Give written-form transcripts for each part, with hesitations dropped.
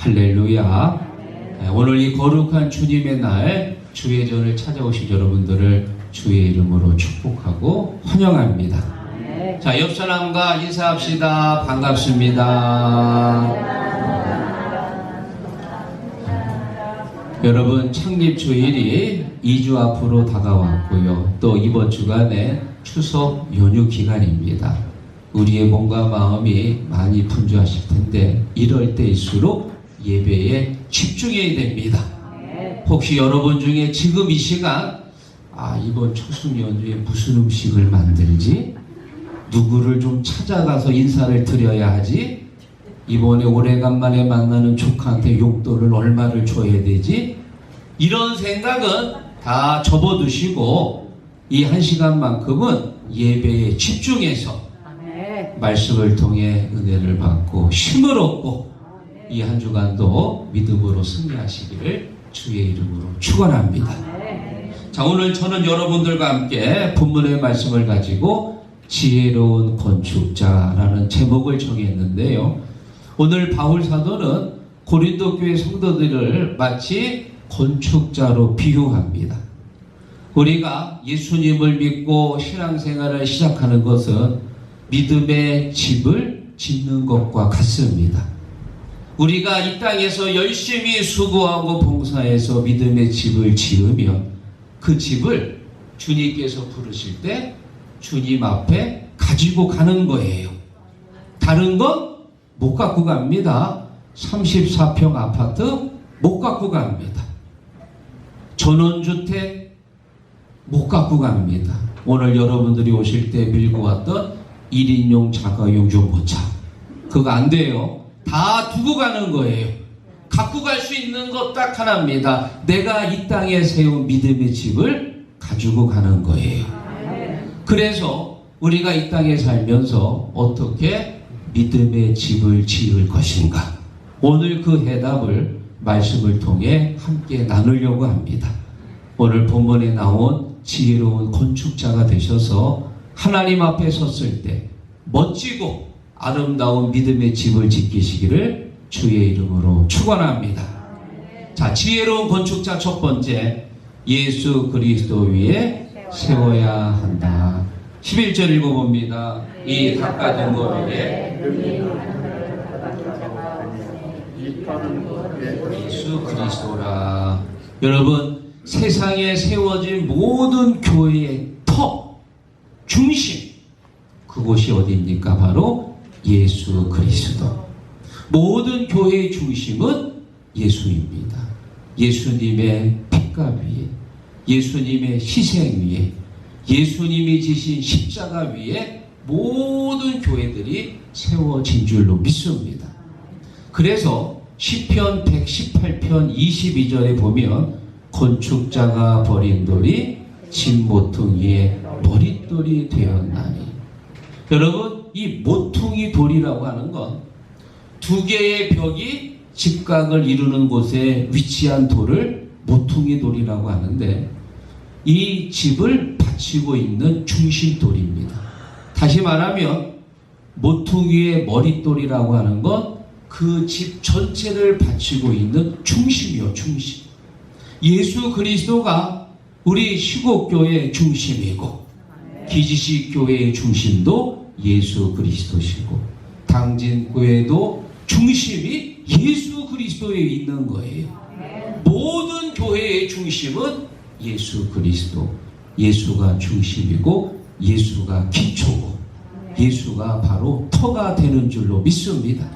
할렐루야. 오늘 이 거룩한 주님의 날 주의 전을 찾아오신 여러분들을 주의 이름으로 축복하고 환영합니다. 자, 옆 사람과 인사합시다. 반갑습니다. 여러분, 창립 주일이 2주 앞으로 다가왔고요. 또 이번 주간에 추석 연휴 기간입니다. 우리의 몸과 마음이 많이 분주하실 텐데 이럴 때일수록 예배에 집중해야 됩니다. 혹시 여러분 중에 지금 이 시간 이번 추석 연휴에 무슨 음식을 만들지? 누구를 좀 찾아가서 인사를 드려야 하지? 이번에 오래간만에 만나는 조카한테 용돈을 얼마를 줘야 되지? 이런 생각은 다 접어두시고 이 한 시간만큼은 예배에 집중해서 말씀을 통해 은혜를 받고 힘을 얻고 이 한 주간도 믿음으로 승리하시기를 주의 이름으로 축원합니다. 자, 오늘 저는 여러분들과 함께 본문의 말씀을 가지고 지혜로운 건축자라는 제목을 정했는데요. 오늘 바울 사도는 고린도 교회 성도들을 마치 건축자로 비유합니다. 우리가 예수님을 믿고 신앙생활을 시작하는 것은 믿음의 집을 짓는 것과 같습니다. 우리가 이 땅에서 열심히 수고하고 봉사해서 믿음의 집을 지으면 그 집을 주님께서 부르실 때 주님 앞에 가지고 가는 거예요. 다른 건 못 갖고 갑니다. 34평 아파트 못 갖고 갑니다. 전원주택 못 갖고 갑니다. 오늘 여러분들이 오실 때 밀고 왔던 1인용 자가용 중고차 그거 안 돼요. 다 두고 가는 거예요. 갖고 갈 수 있는 것 딱 하나입니다. 내가 이 땅에 세운 믿음의 집을 가지고 가는 거예요. 그래서 우리가 이 땅에 살면서 어떻게 믿음의 집을 지을 것인가? 오늘 그 해답을 말씀을 통해 함께 나누려고 합니다. 오늘 본문에 나온 지혜로운 건축자가 되셔서 하나님 앞에 섰을 때 멋지고 아름다운 믿음의 집을 지키시기를 주의 이름으로 축원합니다. 자, 지혜로운 건축자 첫 번째, 예수 그리스도 위에 세워야 한다. 11절 읽어봅니다. 이 닦아진 것 위에 예수 그리스도라. 여러분, 세상에 세워진 모든 교회의 터, 중심, 그곳이 어디입니까? 바로 예수 그리스도. 모든 교회의 중심은 예수입니다. 예수님의 핏값 위에, 예수님의 희생 위에, 예수님이 지신 십자가 위에 모든 교회들이 세워진 줄로 믿습니다. 그래서 시편 118편 22절에 보면 건축자가 버린 돌이 집 모퉁이의 머릿돌이 되었나니. 여러분, 이 모퉁이 돌이라고 하는 건 두 개의 벽이 직각을 이루는 곳에 위치한 돌을 모퉁이 돌이라고 하는데 이 집을 받치고 있는 중심돌입니다. 다시 말하면 모퉁이의 머릿돌이라고 하는 건 그 집 전체를 받치고 있는 중심이요, 중심. 예수 그리스도가 우리 시곡교회의 중심이고 기지식 교회의 중심도 예수 그리스도시고 당진교회도 중심이 예수 그리스도에 있는 거예요. 모든 교회의 중심은 예수 그리스도. 예수가 중심이고 예수가 기초고 예수가 바로 터가 되는 줄로 믿습니다.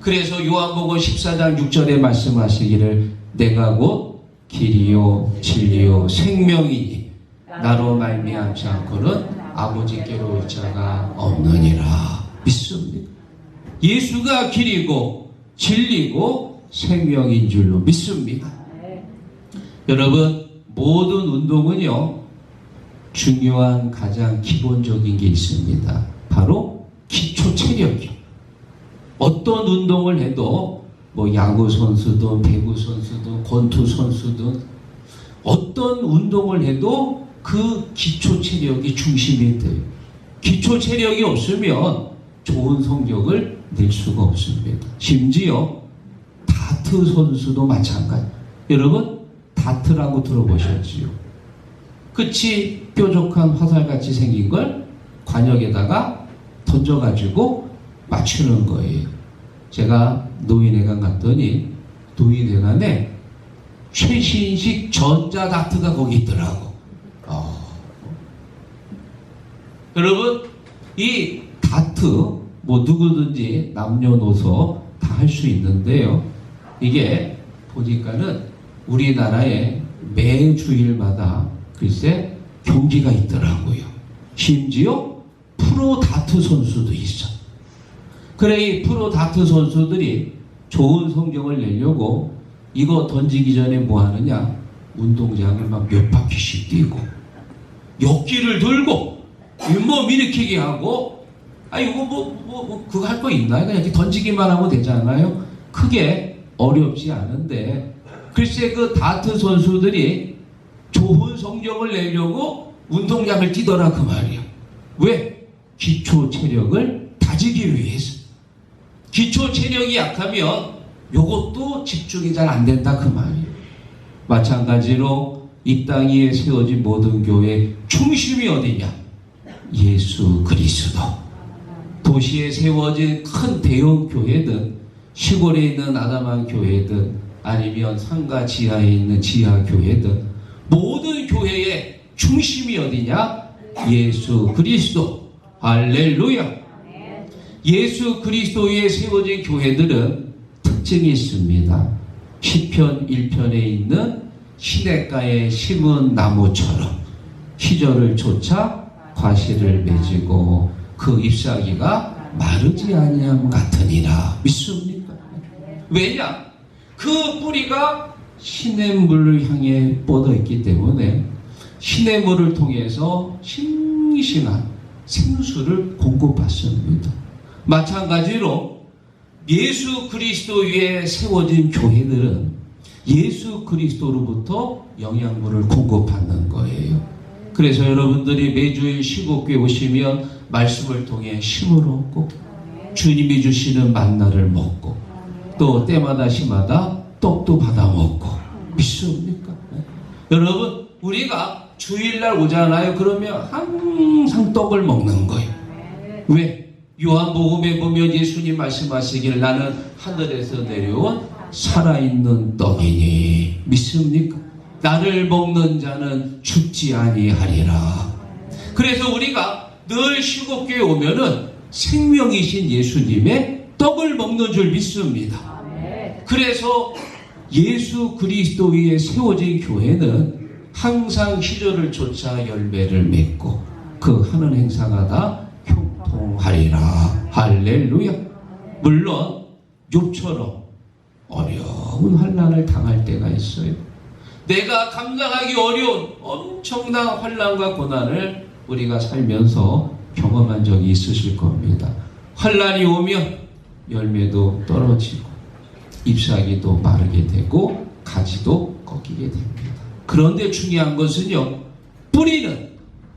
그래서 요한복음 14장 6절에 말씀하시기를 내가 곧 길이요 진리요 생명이니 나로 말미암지 않고는 아버지께로 올 자가 없느니라 믿습니다. 예수가 길이고 진리고 생명인 줄로 믿습니다. 여러분, 모든 운동은요 중요한 가장 기본적인 게 있습니다. 바로 기초 체력이요. 어떤 운동을 해도 뭐 야구 선수든 배구 선수든 권투 선수든 어떤 운동을 해도 그 기초 체력이 중심이 돼요. 기초 체력이 없으면 좋은 성적을 낼 수가 없습니다. 심지어 다 다트 선수도 마찬가지. 여러분, 다트라고 들어보셨지요? 끝이 뾰족한 화살같이 생긴 걸 관역에다가 던져가지고 맞추는 거예요. 제가 노인회관 갔더니 노인회관에 최신식 전자다트가 거기 있더라고. 여러분, 이 다트 뭐 누구든지 남녀노소 다 할 수 있는데요. 이게 보니까는 우리나라에 매 주일마다 글쎄 경기가 있더라고요. 심지어 프로 다트 선수도 있어. 그래, 이 프로 다트 선수들이 좋은 성적을 내려고 이거 던지기 전에 뭐 하느냐? 운동장을 막 몇 바퀴씩 뛰고 역기를 들고 잇몸 일으키게 하고, 이거 그거 할 거 있나요? 그냥 이렇게 던지기만 하면 되잖아요. 크게 어렵지 않은데, 글쎄 그 다트 선수들이 좋은 성적을 내려고 운동장을 뛰더라 그 말이야. 왜? 기초 체력을 다지기 위해서. 기초 체력이 약하면 요것도 집중이 잘 안 된다 그 말이에요. 마찬가지로 이 땅 위에 세워진 모든 교회의 중심이 어디냐? 예수 그리스도. 도시에 세워진 큰 대형 교회든 시골에 있는 아담한 교회든 아니면 상가 지하에 있는 지하 교회든 모든 교회의 중심이 어디냐? 예수 그리스도. 할렐루야. 예수 그리스도 위에 세워진 교회들은 특징이 있습니다. 시편 1편에 있는 시냇가에 심은 나무처럼 시절을 쫓아 과실을 맺고 그 잎사귀가 마르지 아니함 같으니라. 믿습니까? 왜냐? 그 뿌리가 시냇물을 향해 뻗어있기 때문에 시냇물을 통해서 싱싱한 생수를 공급받습니다. 마찬가지로 예수 그리스도 위에 세워진 교회들은 예수 그리스도로부터 영양분을 공급받는 거예요. 그래서 여러분들이 매주일 시국교회 오시면 말씀을 통해 힘을 얻고 주님이 주시는 만나를 먹고 또 때마다 시마다 떡도 받아 먹고. 믿습니까? 여러분, 우리가 주일날 오잖아요. 그러면 항상 떡을 먹는 거예요. 왜? 요한복음에 보면 예수님 말씀하시기를 나는 하늘에서 내려온 살아있는 떡이니. 믿습니까? 나를 먹는 자는 죽지 아니하리라. 그래서 우리가 늘 시국교회 오면은 생명이신 예수님의 떡을 먹는 줄 믿습니다. 그래서 예수 그리스도 위에 세워진 교회는 항상 시절을 쫓아 열매를 맺고 그 하는 행사가 다 형통하리라. 할렐루야. 물론 욥처럼 어려운 환난을 당할 때가 있어요. 내가 감당하기 어려운 엄청난 환난과 고난을 우리가 살면서 경험한 적이 있으실 겁니다. 환난이 오면 열매도 떨어지고 잎사귀도 마르게 되고 가지도 꺾이게 됩니다. 그런데 중요한 것은요, 뿌리는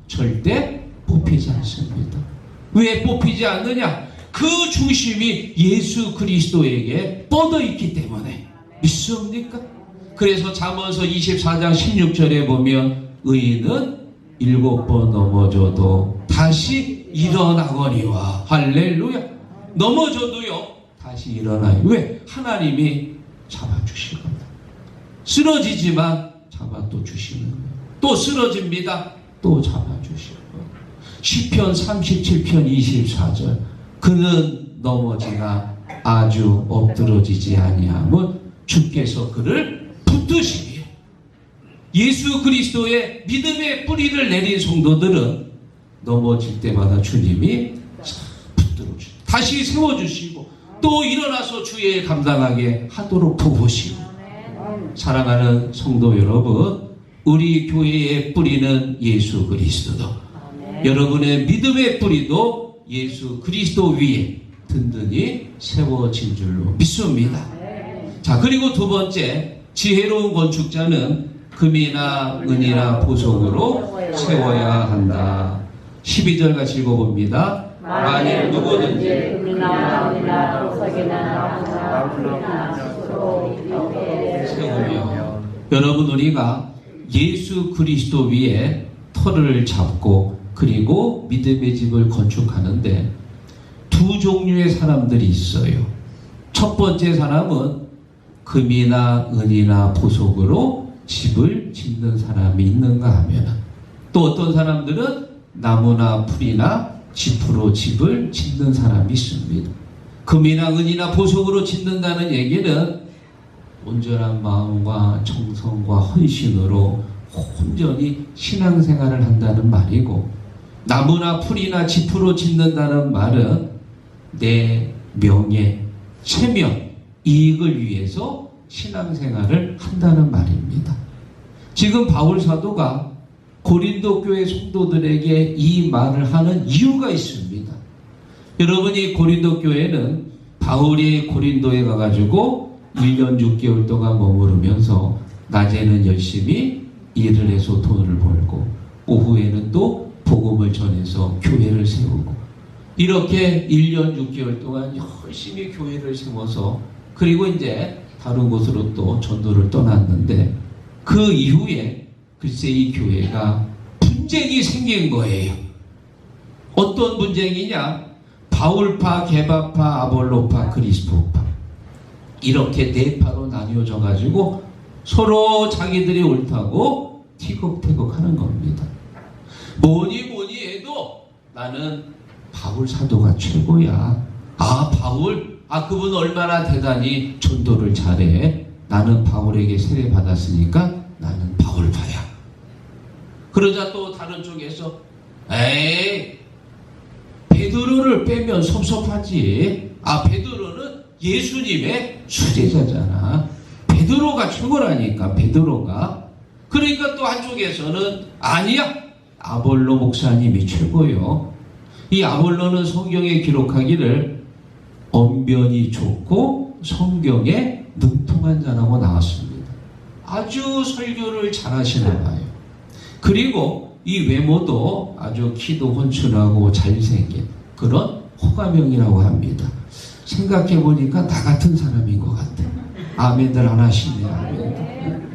절대 뽑히지 않습니다. 왜 뽑히지 않느냐? 그 중심이 예수 그리스도에게 뻗어 있기 때문에. 믿습니까? 그래서 잠언서 24장 16절에 보면 의인은 7번 넘어져도 다시 일어나거니와. 할렐루야. 넘어져도요 다시 일어나요. 왜? 하나님이 잡아주실 겁니다. 쓰러지지만 잡아 또 주시는 거예요. 또 쓰러집니다. 또 잡아주실 거예요. 시편 37편 24절 그는 넘어지나 아주 엎드러지지 아니함은 주께서 그를 붙드시리요. 예수 그리스도의 믿음의 뿌리를 내린 성도들은 넘어질 때마다 주님이 붙들어주시고 다시 세워주시고 또 일어나서 주의 일 감당하게 하도록 도우시고. 사랑하는 성도 여러분, 우리 교회의 뿌리는 예수 그리스도도, 여러분의 믿음의 뿌리도 예수 그리스도 위에 든든히 세워진 줄로 믿습니다. 자, 그리고 두 번째, 지혜로운 건축자는 금이나 은이나 보석으로 세워야 한다. 12절 같이 읽어봅니다. 만일 누구든지 금이나 은이나 보석이나 나무나 풀이나 세우며. 여러분, 우리가 예수 그리스도 위에 터를 잡고 그리고 믿음의 집을 건축하는데 두 종류의 사람들이 있어요. 첫 번째 사람은 금이나 은이나 보석으로 집을 짓는 사람이 있는가 하면, 또 어떤 사람들은 나무나 풀이나 짚으로 집을 짓는 사람이 있습니다. 금이나 은이나 보석으로 짓는다는 얘기는 온전한 마음과 정성과 헌신으로 온전히 신앙생활을 한다는 말이고, 나무나 풀이나 짚으로 짓는다는 말은 내 명예, 체면, 이익을 위해서 신앙생활을 한다는 말입니다. 지금 바울 사도가 고린도 교회 성도들에게 이 말을 하는 이유가 있습니다. 여러분이 고린도 교회는 바울이 고린도에 가가지고 1년 6개월 동안 머무르면서 낮에는 열심히 일을 해서 돈을 벌고 오후에는 또 복음을 전해서 교회를 세우고, 이렇게 1년 6개월 동안 열심히 교회를 세워서 그리고 이제 다른 곳으로 또 전도를 떠났는데, 그 이후에 글쎄 이 교회가 분쟁이 생긴 거예요. 어떤 분쟁이냐? 바울파, 게바파, 아볼로파, 그리스도파, 이렇게 네 파로 나뉘어져 가지고 서로 자기들이 옳다고 티격태격 하는 겁니다. 뭐니 해도 나는 바울 사도가 최고야. 바울, 그분 얼마나 대단히 전도를 잘해. 나는 바울에게 세례 받았으니까 나는 바울파야. 그러자 또 다른 쪽에서 베드로를 빼면 섭섭하지. 베드로는 예수님의 수제자잖아. 베드로가 최고라니까, 베드로가. 그러니까 또 한쪽에서는 아니야, 아볼로 목사님이 최고요. 이 아볼로는 성경에 기록하기를 언변이 좋고 성경에 능통한 자라고 나왔습니다. 아주 설교를 잘하시나 봐요. 그리고 이 외모도 아주 키도 훤칠하고 잘생긴 그런 호감형이라고 합니다. 생각해보니까 나 같은 사람인 것 같아. 아멘들 안 하시네. 아멘.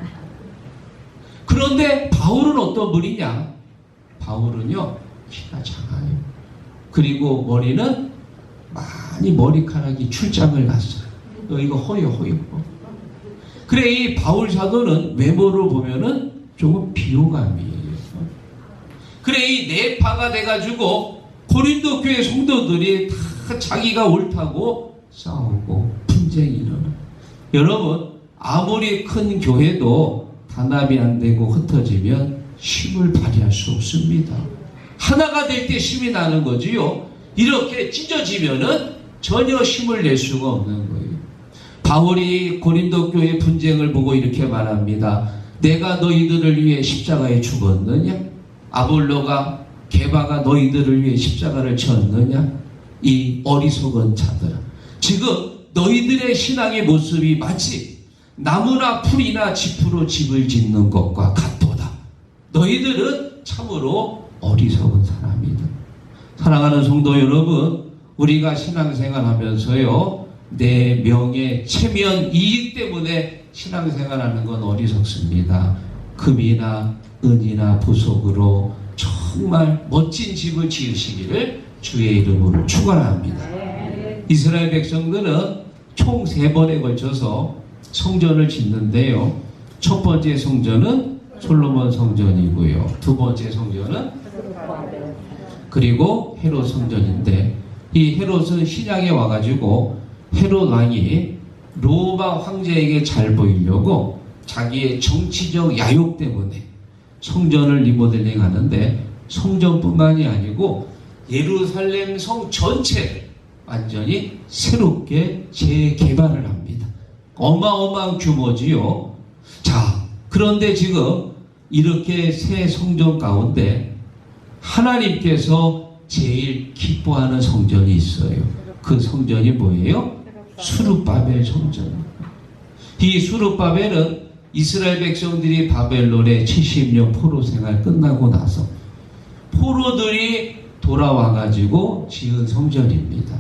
그런데 바울은 어떤 분이냐? 바울은요, 키가 작아요. 그리고 머리는 많이 머리카락이 출장을 갔어요. 이거 허여. 그래, 이 바울 사도는 외모를 보면은 조금 비호감이에요. 그래, 이 네파가 돼가지고 고린도 교회 성도들이 다 자기가 옳다고 싸우고 분쟁이 일어나. 여러분, 아무리 큰 교회도 단합이 안 되고 흩어지면 힘을 발휘할 수 없습니다. 하나가 될 때 힘이 나는 거지요. 이렇게 찢어지면은 전혀 힘을 낼 수가 없는 거예요. 바울이 고린도 교회 분쟁을 보고 이렇게 말합니다. 내가 너희들을 위해 십자가에 죽었느냐? 아볼로가, 게바가 너희들을 위해 십자가를 쳤느냐? 이 어리석은 자들아, 지금 너희들의 신앙의 모습이 마치 나무나 풀이나 짚으로 집을 짓는 것과 같도다. 너희들은 참으로 어리석은 사람이다. 사랑하는 성도 여러분, 우리가 신앙생활 하면서요, 내 명예, 체면, 이익 때문에 신앙생활하는 건 어리석습니다. 금이나 은이나 보석으로 정말 멋진 집을 지으시기를 주의 이름으로 축원합니다. 이스라엘 백성들은 총 3번에 걸쳐서 성전을 짓는데요. 첫 번째 성전은 솔로몬 성전이고요. 두 번째 성전은 그리고 헤롯 성전인데, 이 헤롯은 신약에 와가지고 헤롯 왕이 로마 황제에게 잘 보이려고 자기의 정치적 야욕 때문에 성전을 리모델링 하는데, 성전뿐만이 아니고 예루살렘 성 전체를 완전히 새롭게 재개발을 합니다. 어마어마한 규모지요. 자, 그런데 지금 이렇게 새 성전 가운데 하나님께서 제일 기뻐하는 성전이 있어요. 그 성전이 뭐예요? 수르바벨 성전. 이 수르바벨은 이스라엘 백성들이 바벨론의 70년 포로 생활 끝나고 나서 포로들이 돌아와가지고 지은 성전입니다.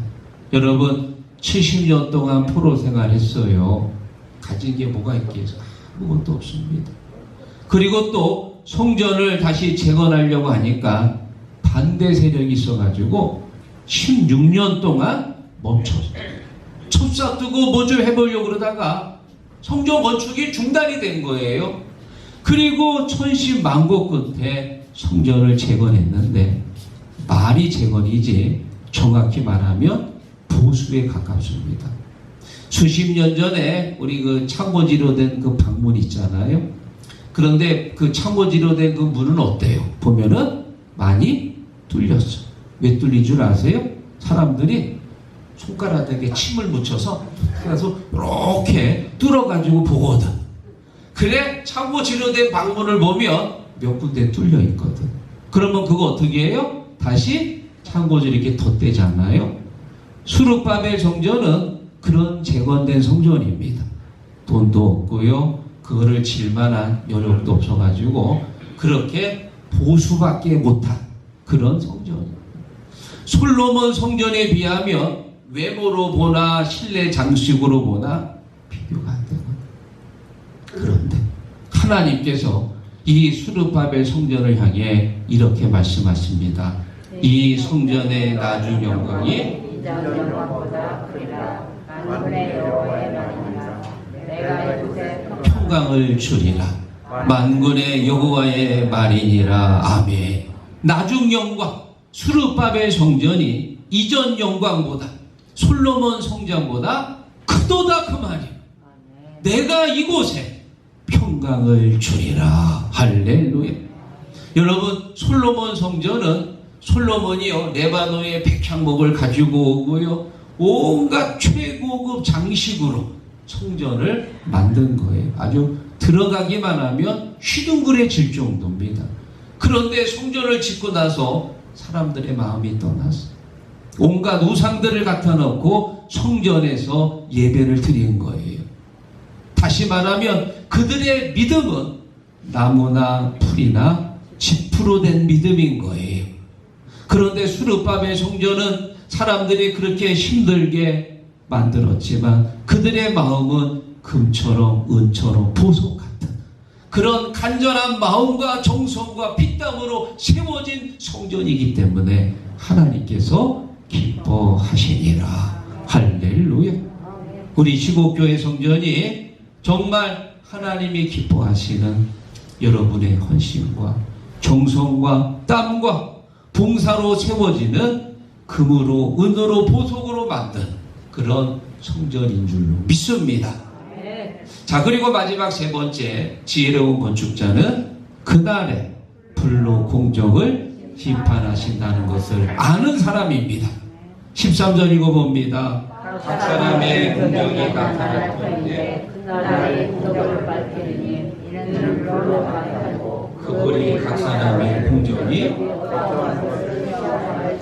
여러분, 70년 동안 포로 생활했어요. 가진 게 뭐가 있겠어? 아무것도 없습니다. 그리고 또 성전을 다시 재건하려고 하니까 반대 세력이 있어가지고 16년 동안 멈췄어요. 첩사 뜨고 뭐 좀 해보려고 그러다가 성전 건축이 중단이 된 거예요. 그리고 천신만고 끝에 성전을 재건했는데 말이 재건이지 정확히 말하면 보수에 가깝습니다. 수십 년 전에 우리 그 창고지로 된 그 방문 있잖아요. 그런데 그 창고지로 된 그 문은 어때요? 보면은 많이 뚫렸어. 왜 뚫린 줄 아세요? 사람들이 손가락에 침을 묻혀서 그래서 이렇게 뚫어가지고 보거든. 그래 창고지로 된 방문을 보면 몇 군데 뚫려 있거든. 그러면 그거 어떻게 해요? 다시 창고지를 이렇게 덧대잖아요. 수르바벨 성전은 그런 재건된 성전입니다. 돈도 없고요. 그거를 질 만한 여력도 없어가지고 그렇게 보수밖에 못한 그런 성전입니다. 솔로몬 성전에 비하면 외모로 보나 실내 장식으로 보나 비교가 안 되거든요. 그런데 하나님께서 이 수르바벨 성전을 향해 이렇게 말씀하십니다. 이 성전의 나중 영광이 이전 영광보다 크리라. 만군의 여호와의 말이니라. 내가 이곳에 평강을 주리라. 만군의 여호와의 말이니라. 아멘. 나중 영광, 수르바벨 성전이 이전 영광보다 솔로몬 성전보다 크도다 그 말이에요. 내가 이곳에 평강을 주리라. 할렐루야. 여러분 솔로몬 성전은 솔로몬이요 레바논의 백향목을 가지고 오고요 온갖 최고급 장식으로 성전을 만든 거예요. 아주 들어가기만 하면 휘둥그레질 정도입니다. 그런데 성전을 짓고 나서 사람들의 마음이 떠났어요. 온갖 우상들을 갖다 놓고 성전에서 예배를 드린 거예요. 다시 말하면 그들의 믿음은 나무나 풀이나 지프로 된 믿음인 거예요. 그런데 수르바벨 성전은 사람들이 그렇게 힘들게 만들었지만 그들의 마음은 금처럼 은처럼 보석 같은 그런 간절한 마음과 정성과 피땀으로 세워진 성전이기 때문에 하나님께서 기뻐하시니라. 할렐루야. 우리 시곡교회 성전이 정말 하나님이 기뻐하시는 여러분의 헌신과 정성과 땀과 봉사로 세워지는 금으로 은으로 보석으로 만든 그런 성전인 줄로 믿습니다. 자, 그리고 마지막 세 번째 지혜로운 건축자는 그날에 불로 공적을 심판하신다는 것을 아는 사람입니다. 13절 읽어봅니다. 각 사람의 공적이 나타날 터인데 그날의 공적을 밝히리니 이는 불로 밝히고 그분이 각 사람의 공적이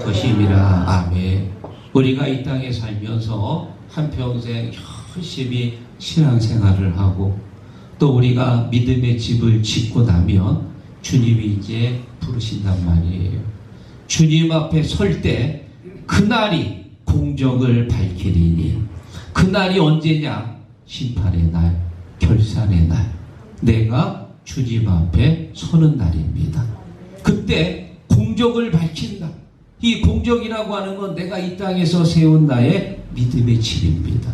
것임이라. 아멘. 우리가 이 땅에 살면서 한평생 열심히 신앙생활을 하고 또 우리가 믿음의 집을 짓고 나면 주님이 이제 부르신단 말이에요. 주님 앞에 설 때 그날이 공적을 밝히리니 그날이 언제냐? 심판의 날, 결산의 날. 내가 주님 앞에 서는 날입니다. 그때 공적을 밝힌다. 이 공적이라고 하는 건 내가 이 땅에서 세운 나의 믿음의 집입니다.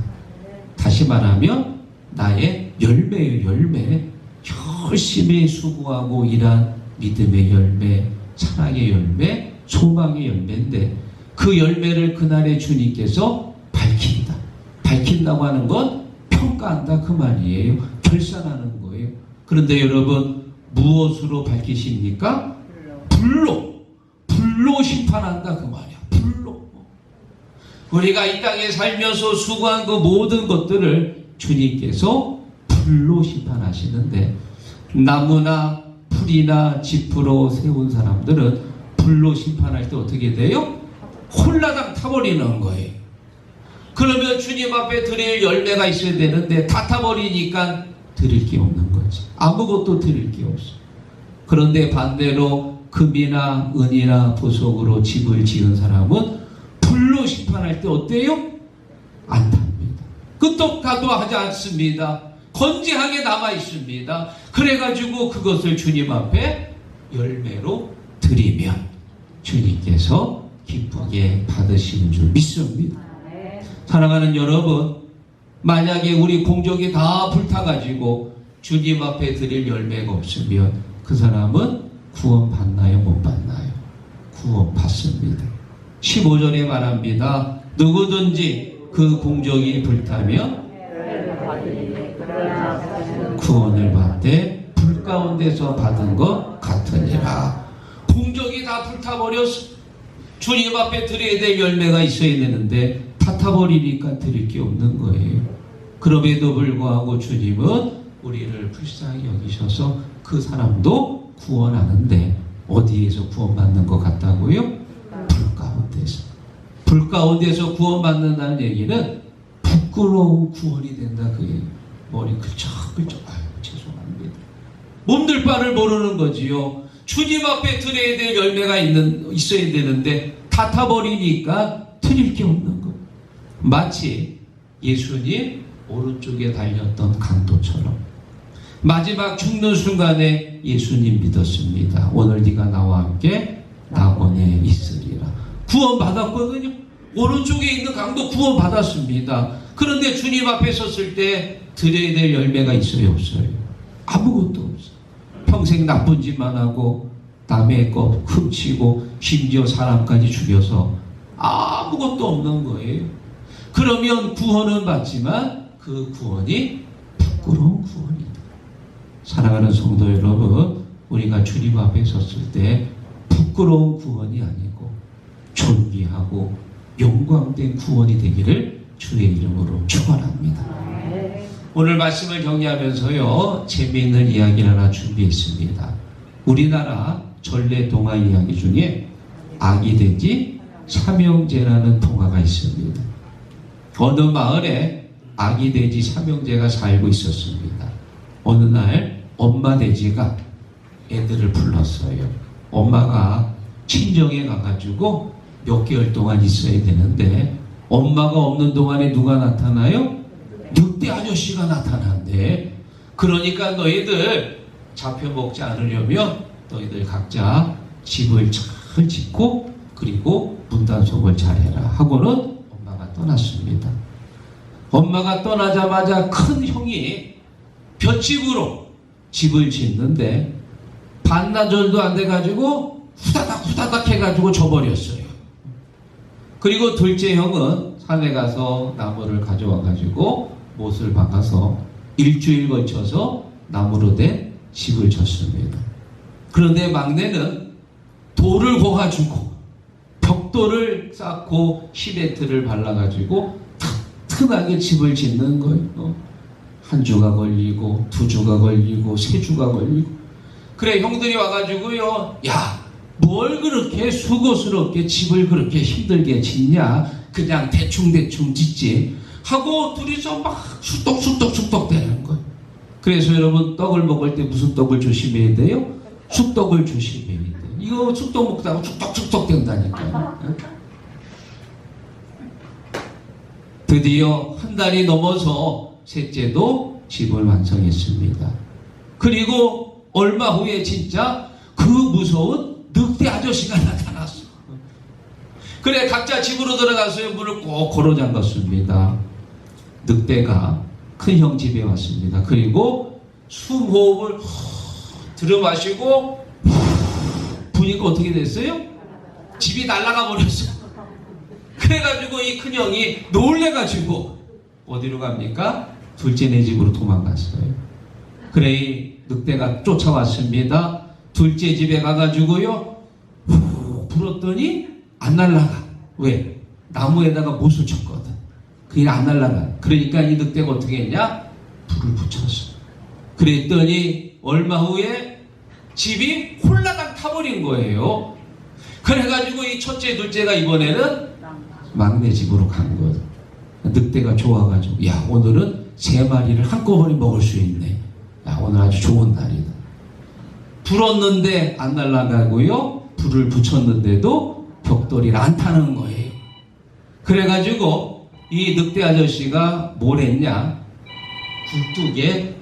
다시 말하면 나의 열매의 열매, 열심히 수고하고 일한 믿음의 열매, 사랑의 열매, 소망의 열매인데 그 열매를 그날에 주님께서 밝힌다. 밝힌다고 하는 건 평가한다 그 말이에요. 결산하는 거예요. 그런데 여러분 무엇으로 밝히십니까? 불로 심판한다 그 말이야. 불로. 우리가 이 땅에 살면서 수고한 그 모든 것들을 주님께서 불로 심판하시는데 나무나 풀이나 지프로 세운 사람들은 불로 심판할 때 어떻게 돼요? 홀라당 타버리는 거예요. 그러면 주님 앞에 드릴 열매가 있어야 되는데 다 타버리니까 드릴 게 없는 거지. 아무것도 드릴 게 없어. 그런데 반대로 금이나 은이나 보석으로 집을 지은 사람은 불로 심판할 때 어때요? 안 탑니다. 끄떡하도 하지 않습니다. 건재하게 남아 있습니다. 그래가지고 그것을 주님 앞에 열매로 드리면 주님께서 기쁘게 받으시는 줄 믿습니다. 사랑하는 여러분, 만약에 우리 공적이 다 불타가지고 주님 앞에 드릴 열매가 없으면 그 사람은 구원 받나요? 못 받나요? 구원 받습니다. 15절에 말합니다. 누구든지 그 공적이 불타면 구원을 받되 불 가운데서 받은 것 같으니라. 공적이 다 불타버렸어. 주님 앞에 드려야 될 열매가 있어야 되는데 다 타버리니까 드릴 게 없는 거예요. 그럼에도 불구하고 주님은 우리를 불쌍히 여기셔서 그 사람도 구원하는데 어디에서 구원받는 것 같다고요? 불 가운데서. 불 가운데서 구원받는다는 얘기는 부끄러운 구원이 된다 그 얘기. 머리 글쩍글쩍. 아유 죄송합니다. 몸둘 바를 모르는 거지요. 주님 앞에 드려야 될 열매가 있어야 되는데 다 타버리니까 드릴 게 없는 거. 마치 예수님 오른쪽에 달렸던 강도처럼 마지막 죽는 순간에 예수님 믿었습니다. 오늘 네가 나와 함께 낙원에 있으리라. 구원 받았거든요. 오른쪽에 있는 강도 구원 받았습니다. 그런데 주님 앞에 섰을 때 드려야 될 열매가 있어요, 없어요? 아무것도 없어요. 평생 나쁜 짓만 하고 남의 거 훔치고 심지어 사람까지 죽여서 아무것도 없는 거예요. 그러면 구원은 받지만 그 구원이 부끄러운 구원이다. 사랑하는 성도 여러분, 우리가 주님 앞에 섰을 때 부끄러운 구원이 아니고 존귀하고 영광된 구원이 되기를 주의 이름으로 축원합니다. 오늘 말씀을 정리하면서요, 재미있는 이야기를 하나 준비했습니다. 우리나라 전래 동화 이야기 중에 아기돼지 삼형제라는 동화가 있습니다. 어느 마을에 아기돼지 삼형제가 살고 있었습니다. 어느 날 엄마 돼지가 애들을 불렀어요. 엄마가 친정에 가가지고 몇 개월 동안 있어야 되는데 엄마가 없는 동안에 누가 나타나요? 늑대 아저씨가 나타난대. 그러니까 너희들 잡혀먹지 않으려면 너희들 각자 집을 잘 짓고 그리고 문단속을 잘해라 하고는 엄마가 떠났습니다. 엄마가 떠나자마자 큰 형이 볏집으로 집을 짓는데 반나절도 안 돼가지고 후다닥 해가지고 져버렸어요. 그리고 둘째 형은 산에 가서 나무를 가져와가지고 못을 박아서 일주일 걸쳐서 나무로 된 집을 졌습니다. 그런데 막내는 돌을 고가지고 벽돌을 쌓고 시멘트를 발라가지고 튼튼하게 집을 짓는 거예요. 한 주가 걸리고 두 주가 걸리고 세 주가 걸리고. 그래 형들이 와가지고요, 야 뭘 그렇게 수고스럽게 집을 그렇게 힘들게 짓냐, 그냥 대충 짓지 하고 둘이서 막 쑥떡 대는 거예요. 그래서 여러분 떡을 먹을 때 무슨 떡을 조심해야 돼요? 쑥떡을 조심해야 돼요. 이거 쑥떡 먹다가 쑥떡 된다니까요. 드디어 한 달이 넘어서 셋째도 집을 완성했습니다. 그리고 얼마 후에 진짜 그 무서운 늑대 아저씨가 나타났어. 그래 각자 집으로 들어가서 문을 꼭 걸어 잠갔습니다. 늑대가 큰 형 집에 왔습니다. 그리고 숨호흡을 들여 마시고 보니까 어떻게 됐어요? 집이 날아가 버렸어. 그래가지고 이 큰 형이 놀래가지고 어디로 갑니까? 둘째네 집으로 도망갔어요. 그래 이 늑대가 쫓아왔습니다. 둘째 집에 가가지고요 불었더니 안 날아가. 왜? 나무에다가 못을 쳤거든. 그게 안 날아가. 그러니까 이 늑대가 어떻게 했냐? 불을 붙였어. 그랬더니 얼마 후에 집이 홀라당 타버린 거예요. 그래가지고 이 첫째 둘째가 이번에는 막내 집으로 간 거예요. 늑대가 좋아가지고 야 오늘은 3마리를 한꺼번에 먹을 수 있네. 야 오늘 아주 좋은 날이다. 불었는데 안 날아가고요, 불을 붙였는데도 벽돌이 안 타는 거예요. 그래가지고 이 늑대 아저씨가 뭘 했냐, 굴뚝에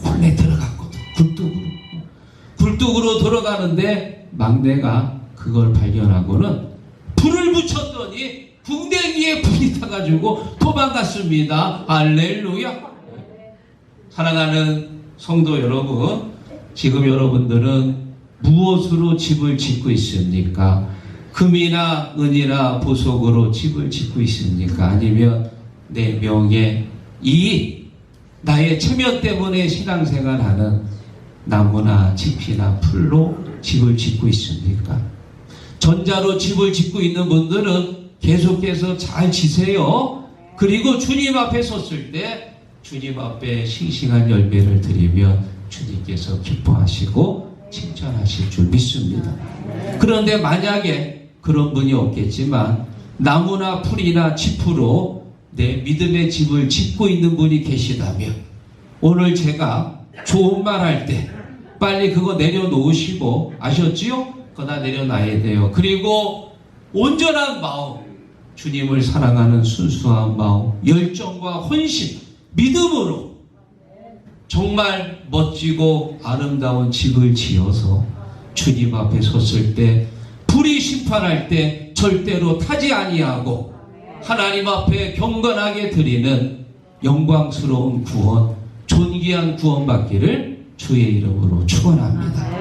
몰래 들어갔거든. 굴뚝으로 들어가는데 막내가 그걸 발견하고는 불을 붙였더니 궁뎅이에 불이 타가지고 도망갔습니다. 할렐루야. 사랑하는 성도 여러분, 지금 여러분들은 무엇으로 집을 짓고 있습니까? 금이나 은이나 보석으로 집을 짓고 있습니까? 아니면 내 명예, 이익, 나의 체면 때문에 신앙생활하는 나무나 짚이나 풀로 집을 짓고 있습니까? 전자로 집을 짓고 있는 분들은 계속해서 잘 지세요. 그리고 주님 앞에 섰을 때 주님 앞에 싱싱한 열매를 드리면 주님께서 기뻐하시고 칭찬하실 줄 믿습니다. 그런데 만약에 그런 분이 없겠지만 나무나 풀이나 짚으로 내 믿음의 집을 짓고 있는 분이 계시다면 오늘 제가 좋은 말 할 때 빨리 그거 내려놓으시고, 아셨지요? 그거 다 내려놔야 돼요. 그리고 온전한 마음, 주님을 사랑하는 순수한 마음, 열정과 헌신, 믿음으로 정말 멋지고 아름다운 집을 지어서 주님 앞에 섰을 때 불이 심판할 때 절대로 타지 아니하고 하나님 앞에 경건하게 드리는 영광스러운 구원, 존귀한 구원 받기를 주의 이름으로 축원합니다.